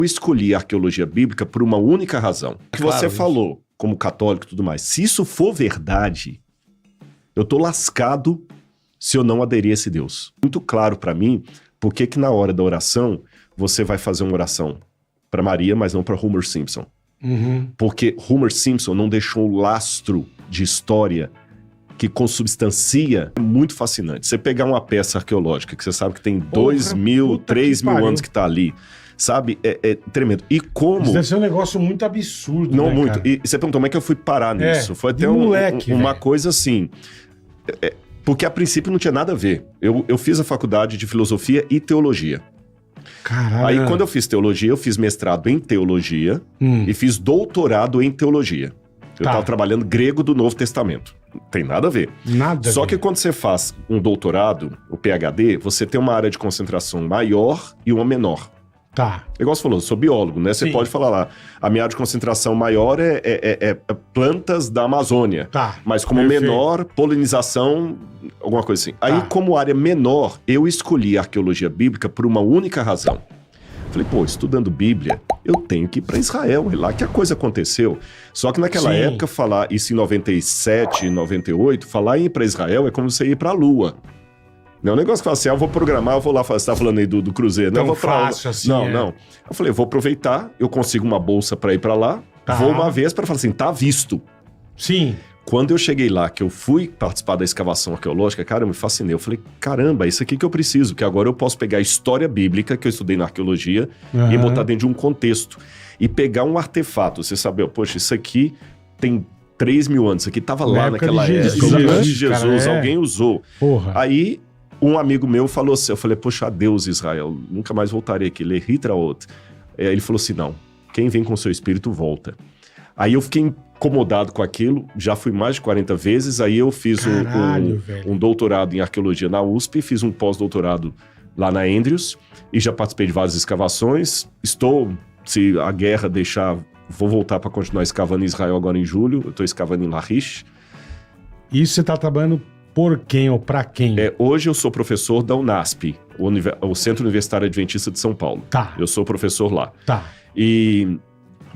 Eu escolhi a arqueologia bíblica por uma única razão. Que você falou, como católico e tudo mais. Se isso for verdade, eu tô lascado se eu não aderir a esse Deus. Muito claro para mim, por que na hora da oração, você vai fazer uma oração para Maria, mas não para Homer Simpson. Porque Homer Simpson não deixou um lastro de história que consubstancia. É muito fascinante. Você pegar uma peça arqueológica que você sabe que tem 2.000, 3.000 anos que tá ali, sabe? É tremendo. E como... Isso deve ser um negócio muito absurdo, Não, né, muito. cara? E você perguntou como é que eu fui parar nisso. Foi até uma coisa assim... porque a princípio não tinha nada a ver. Eu fiz a faculdade de filosofia e teologia. Caralho. Aí quando eu fiz teologia, eu fiz mestrado em teologia e fiz doutorado em teologia. Eu tava trabalhando grego do Novo Testamento. Não tem nada a ver. Só que quando você faz um doutorado, o PhD, você tem uma área de concentração maior e uma menor. Tá. Igual você falou, eu sou biólogo, né? Você pode falar lá, a minha área de concentração maior é plantas da Amazônia. Tá. Mas como menor, polinização, alguma coisa assim. Aí, como área menor, eu escolhi a arqueologia bíblica por uma única razão. Falei, pô, estudando Bíblia, eu tenho que ir para Israel, é lá que a coisa aconteceu. Só que naquela época, falar isso em 97, 98, falar em ir para Israel é como você ir para a Lua. Não é um negócio que fala assim, eu vou programar, eu vou lá, você tá falando aí do cruzeiro. Tão não, eu vou pra... fácil assim, Não. Eu falei, eu vou aproveitar, eu consigo uma bolsa para ir para lá, vou uma vez para falar assim, tá visto. Sim. Quando eu cheguei lá, que eu fui participar da escavação arqueológica, cara, eu me fascinei. Eu falei, caramba, isso aqui que eu preciso, que agora eu posso pegar a história bíblica que eu estudei na arqueologia e botar dentro de um contexto. E pegar um artefato, você sabe, poxa, isso aqui tem 3.000 anos, isso aqui tava lá naquela época, antes de Jesus, alguém usou. Porra. Aí, um amigo meu falou assim, eu falei, poxa, adeus Israel, nunca mais voltarei aqui, Lehitraot. Ele falou assim, não, quem vem com seu espírito volta. Aí eu fiquei incomodado com aquilo, já fui mais de 40 vezes, aí eu fiz um doutorado em arqueologia na USP, fiz um pós-doutorado lá na Andrews, e já participei de várias escavações, se a guerra deixar, vou voltar para continuar escavando em Israel agora em julho, eu estou escavando em Lachish. Isso você tá trabalhando por quem ou para quem? Hoje eu sou professor da UNASP, o Centro Universitário Adventista de São Paulo. Tá. Eu sou professor lá. Tá. E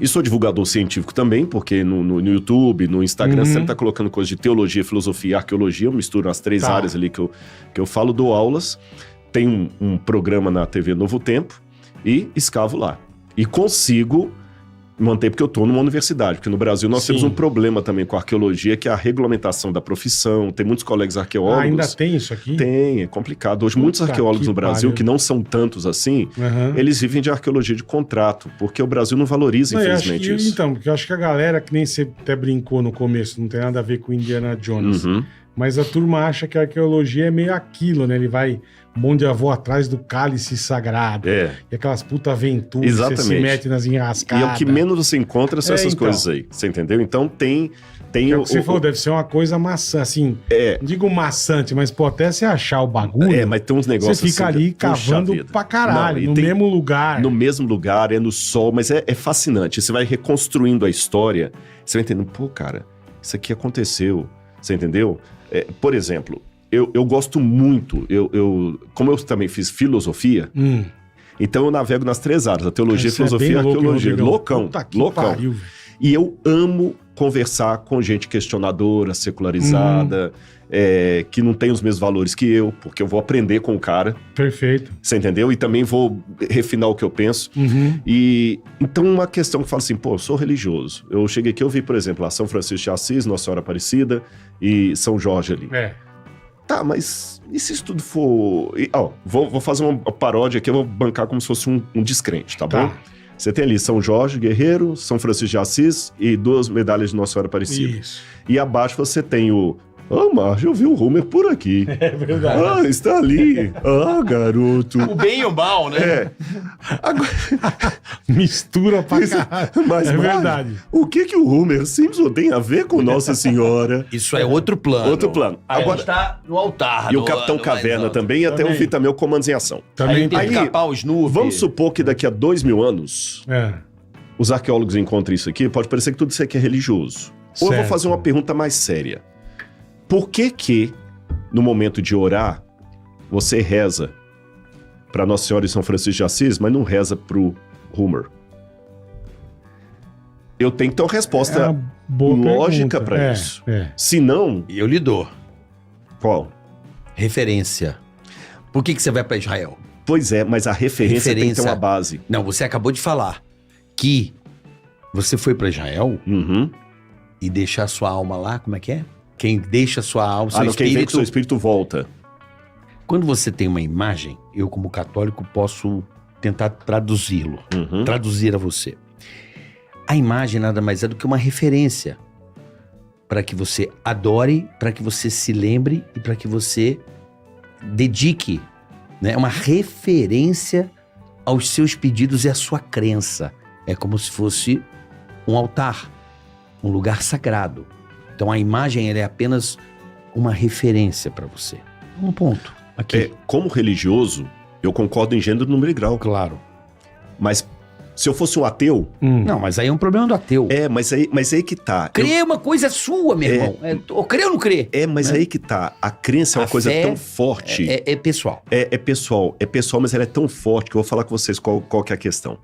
sou divulgador científico também, porque no YouTube, no Instagram, sempre tá colocando coisas de teologia, filosofia e arqueologia. Eu misturo as três áreas ali que eu falo, dou aulas. Tem um programa na TV Novo Tempo e escavo lá. E consigo manter, porque eu tô numa universidade. Porque no Brasil nós temos um problema também com a arqueologia, que é a regulamentação da profissão. Tem muitos colegas arqueólogos. Ainda tem isso aqui? Tem, é complicado. Hoje muitos arqueólogos no Brasil, que não são tantos assim, eles vivem de arqueologia de contrato, porque o Brasil não valoriza, infelizmente, isso. Então, porque eu acho que a galera, que nem você até brincou no começo, não tem nada a ver com Indiana Jones, mas a turma acha que a arqueologia é meio aquilo, né? Ele vai um monte de avô atrás do cálice sagrado. E aquelas puta aventuras, você se mete nas enrascadas. E é o que menos você encontra são essas coisas aí, você entendeu? Então tem é o que você falou, deve ser uma coisa maçã, assim, não digo maçante, mas pô, até você achar o bagulho, mas tem uns negócios você fica assim, ali cavando pra caralho, no mesmo lugar. No mesmo lugar, no sol, mas é fascinante. Você vai reconstruindo a história, você vai entendendo, pô, cara, isso aqui aconteceu, você entendeu? Por exemplo, eu gosto muito, como eu também fiz filosofia, então eu navego nas três áreas, a teologia, filosofia e arqueologia. Loucão. Pariu, e eu amo conversar com gente questionadora, secularizada, que não tem os mesmos valores que eu, porque eu vou aprender com o cara. Perfeito. Você entendeu? E também vou refinar o que eu penso. E então uma questão que fala assim, pô, eu sou religioso. Eu cheguei aqui, eu vi, por exemplo, a São Francisco de Assis, Nossa Senhora Aparecida e São Jorge ali. Tá, mas e se isso tudo for... vou fazer uma paródia aqui, eu vou bancar como se fosse um descrente, tá bom? Você tem ali São Jorge, guerreiro, São Francisco de Assis e 2 medalhas de Nossa Senhora Aparecida. Isso. E abaixo você tem o... Márcio, eu vi o Homer por aqui. É verdade. Está ali. Garoto. O bem e o mal, né? Agora... Mistura pra caralho. Mas, verdade. O que o Homer Simpson tem a ver com Nossa Senhora? Isso é outro plano. Outro plano. Agora está no altar. E o Capitão Caverna também, e até eu vi também o Comandos em Ação. Também tem que capar o Snoopy. Vamos supor que daqui a 2.000 anos, os arqueólogos encontram isso aqui, pode parecer que tudo isso aqui é religioso. Ou eu vou fazer uma pergunta mais séria. Por que, no momento de orar, você reza para Nossa Senhora e São Francisco de Assis, mas não reza pro Homer? Eu tenho que ter uma resposta É uma boa lógica pergunta. para isso. É. Se não, E eu lhe dou. qual? Referência. Por que você vai pra Israel? Pois é, mas a referência tem que ter Referência. uma base. Não, você acabou de falar que você foi pra Israel Uhum. e deixar sua alma lá, como é que é? Quem deixa sua alma, seu Quem vem com espírito... seu espírito volta. Quando você tem uma imagem, eu como católico posso tentar traduzi-lo, Uhum. traduzir a você. A imagem nada mais é do que uma referência para que você adore, para que você se lembre e para que você dedique, né? Uma referência aos seus pedidos e à sua crença. É como se fosse um altar, um lugar sagrado. Então a imagem ela é apenas uma referência para você. Um ponto aqui. Como religioso, eu concordo em gênero, número e grau. Claro. Mas se eu fosse um ateu... Não, mas aí é um problema do ateu. Mas aí que tá. Crer é uma coisa sua, meu irmão. Ou crer ou não crer. Mas né? aí que tá. A crença é uma A coisa fé tão forte. É pessoal. É pessoal, mas ela é tão forte que eu vou falar com vocês qual que é a questão.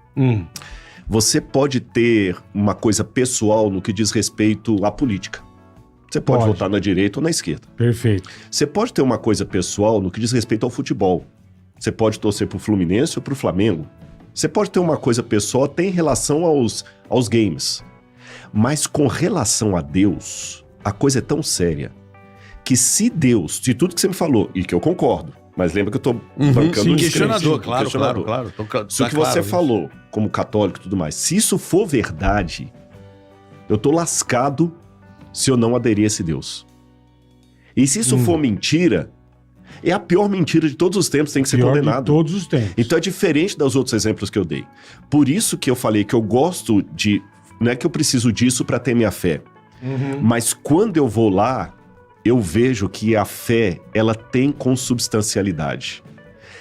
Você pode ter uma coisa pessoal no que diz respeito à política. Você pode votar na direita ou na esquerda. Perfeito. Você pode ter uma coisa pessoal no que diz respeito ao futebol. Você pode torcer pro Fluminense ou pro Flamengo. Você pode ter uma coisa pessoal até em relação aos games. Mas com relação a Deus, a coisa é tão séria que se Deus, de tudo que você me falou, e que eu concordo, mas lembra que eu tô bancando Sim, um questionador, descrente, claro, questionador. claro. Isso que você falou, como católico e tudo mais, se isso for verdade, eu tô lascado se eu não aderir a esse Deus. E se isso for mentira, é a pior mentira de todos os tempos, tem que ser Pior condenado. de todos os tempos. Então é diferente dos outros exemplos que eu dei. Por isso que eu falei que eu gosto de... Não é que eu preciso disso para ter minha fé. Mas quando eu vou lá, eu vejo que a fé, ela tem consubstancialidade.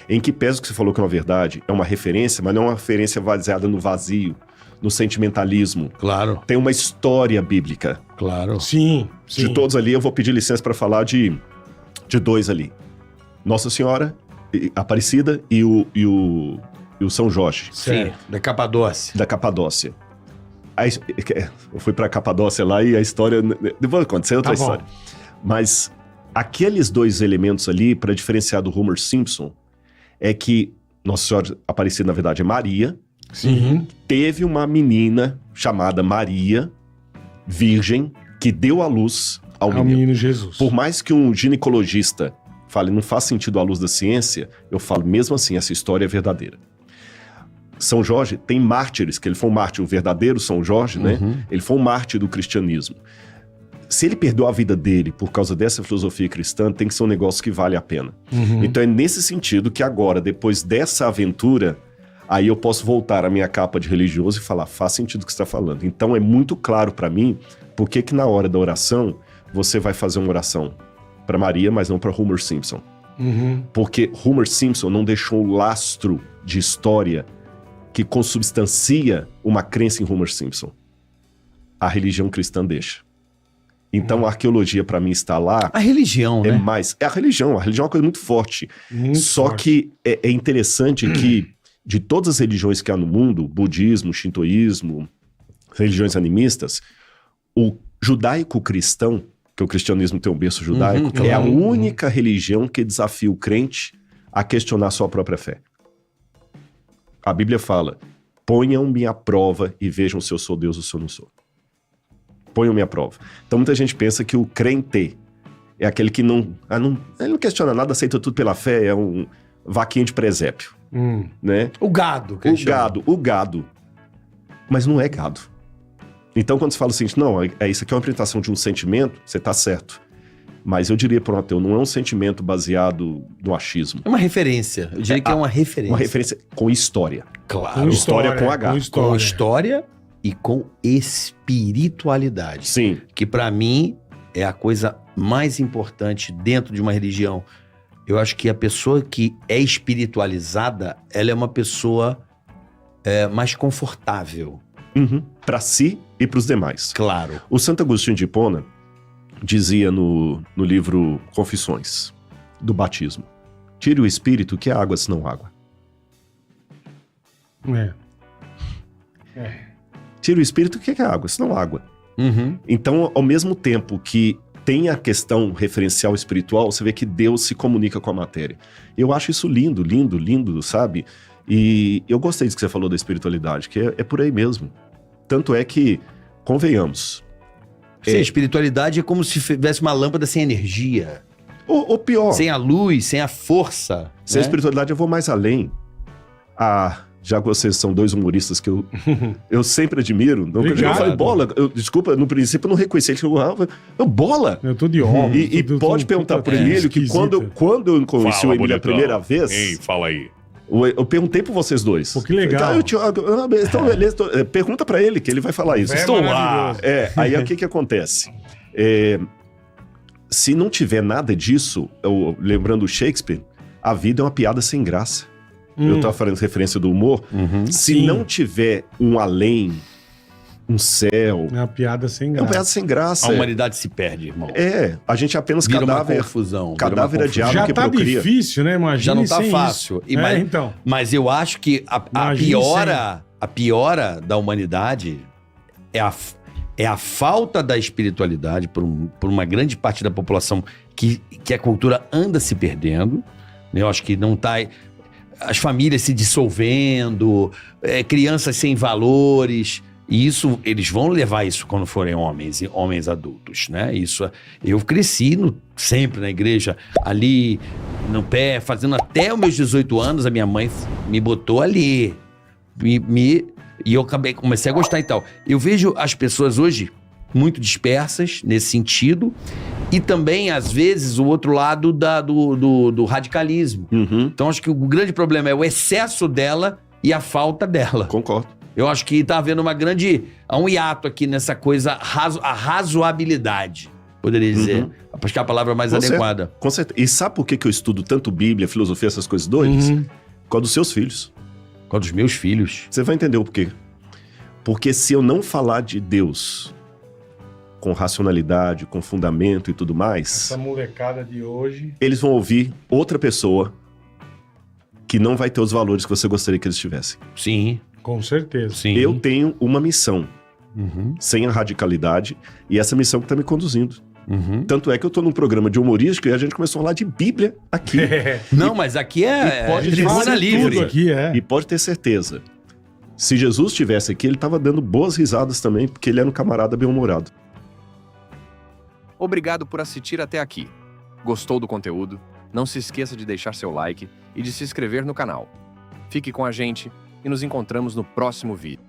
Em que pese o que você falou que é uma verdade, é uma referência, mas não é uma referência baseada no vazio, no sentimentalismo. Claro, Tem uma história bíblica. claro. Sim. De todos ali, eu vou pedir licença para falar de dois ali. Nossa Senhora Aparecida e o São Jorge, Sim, da Capadócia. da Capadócia. Eu fui pra Capadócia lá e a história... Depois acontecer outra Tá bom. história. Mas aqueles dois elementos ali, para diferenciar do Homer Simpson, é que Nossa Senhora Aparecida, na verdade, é Maria. Sim. Teve uma menina chamada Maria, virgem, que deu à luz ao Ao menino. menino Jesus. Por mais que um ginecologista fale, não faz sentido à luz da ciência, eu falo, mesmo assim, essa história é verdadeira. São Jorge tem mártires, que ele foi um mártir, o verdadeiro São Jorge, né? Ele foi um mártir do cristianismo. Se ele perdeu a vida dele por causa dessa filosofia cristã, tem que ser um negócio que vale a pena. Então é nesse sentido que agora, depois dessa aventura, aí eu posso voltar à minha capa de religioso e falar, faz sentido o que você está falando. Então é muito claro para mim por que na hora da oração você vai fazer uma oração para Maria, mas não para Homer Simpson. Porque Homer Simpson não deixou um lastro de história que consubstancia uma crença em Homer Simpson. A religião cristã deixa. Então a arqueologia para mim está lá. A religião, É né? mais. A religião é uma coisa muito forte. Muito Só forte. que é interessante que de todas as religiões que há no mundo, budismo, shintoísmo, religiões animistas, o judaico-cristão, que o cristianismo tem um berço judaico, é a única religião que desafia o crente a questionar sua própria fé. A Bíblia fala, ponham-me à prova e vejam se eu sou Deus ou se eu não sou. Ponham-me à prova. Então muita gente pensa que o crente é aquele que ele não questiona nada, aceita tudo pela fé, é um vaquinha de presépio, né? O gado. que eles chamam. O gado. Mas não é gado. Então, quando você fala assim, não, isso aqui é uma apresentação de um sentimento, você tá certo. Mas eu diria para um ateu, não é um sentimento baseado no achismo. É uma referência. Eu diria que é uma referência. Uma referência com história. Claro. Com história com H. Com história e com espiritualidade. Sim. Que pra mim é a coisa mais importante dentro de uma religião. Eu acho que a pessoa que é espiritualizada, ela é uma pessoa mais confortável. Para si e para os demais. Claro. O Santo Agostinho de Hipona dizia no livro Confissões do Batismo, tire o espírito que é água senão água. Tira o espírito, o que é água? Isso não é água. Então, ao mesmo tempo que tem a questão referencial espiritual, você vê que Deus se comunica com a matéria. Eu acho isso lindo, lindo, lindo, sabe? E eu gostei disso que você falou da espiritualidade, que é por aí mesmo. Tanto é que, convenhamos... Sim, a espiritualidade é como se tivesse uma lâmpada sem energia. Ou pior... Sem a luz, sem a força. Sem a espiritualidade, eu vou mais além. Já que vocês são dois humoristas que eu sempre admiro. Não, eu falei, Bola, desculpa, no princípio eu não reconheci ele. Eu, Bola! Eu tô de óculos. E pode perguntar pro Emílio que quando eu conheci o Emílio a primeira vez... Ei, fala aí. Eu perguntei pra vocês dois. Pô, que legal. Então, beleza, pergunta pra ele, que ele vai falar isso. Estou lá. Aí o que acontece? Se não tiver nada disso, lembrando o Shakespeare, a vida é uma piada sem graça. Eu tava falando referência do humor. Se não tiver um além, um céu... É uma piada sem graça. É uma piada sem graça. A humanidade se perde, irmão. A gente apenas vira cadáver... uma confusão. Cadáver é diabo já que tá procria. Difícil, né? Imagina. Já não tá fácil. Isso. Então. Mas eu acho que a piora da humanidade é a falta da espiritualidade por uma grande parte da população que a cultura anda se perdendo. Eu acho que não tá... As famílias se dissolvendo, crianças sem valores... E isso, eles vão levar isso quando forem homens adultos, né? Isso, eu cresci sempre na igreja, ali no pé, fazendo até os meus 18 anos, a minha mãe me botou ali. E eu comecei a gostar e tal. Eu vejo as pessoas hoje muito dispersas nesse sentido. E também, às vezes, o outro lado do radicalismo. Então, acho que o grande problema é o excesso dela e a falta dela. Concordo. Eu acho que tá havendo há um hiato aqui nessa coisa, a razoabilidade, poderia dizer. Acho que é a palavra mais adequada. Com certeza. E sabe por que eu estudo tanto Bíblia, filosofia, essas coisas doidas? Por causa dos seus filhos. Por causa dos meus filhos. Você vai entender o porquê. Porque se eu não falar de Deus com racionalidade, com fundamento e tudo mais... Essa molecada de hoje... Eles vão ouvir outra pessoa que não vai ter os valores que você gostaria que eles tivessem. Sim. Com certeza. Sim. Eu tenho uma missão, sem a radicalidade, e essa missão que está me conduzindo. Tanto é que eu estou num programa de humorístico e a gente começou a falar de Bíblia aqui. Não, mas aqui pode tribuna livre. Aqui, E pode ter certeza, se Jesus estivesse aqui, ele estava dando boas risadas também, porque ele era um camarada bem-humorado. Obrigado por assistir até aqui. Gostou do conteúdo? Não se esqueça de deixar seu like e de se inscrever no canal. Fique com a gente e nos encontramos no próximo vídeo.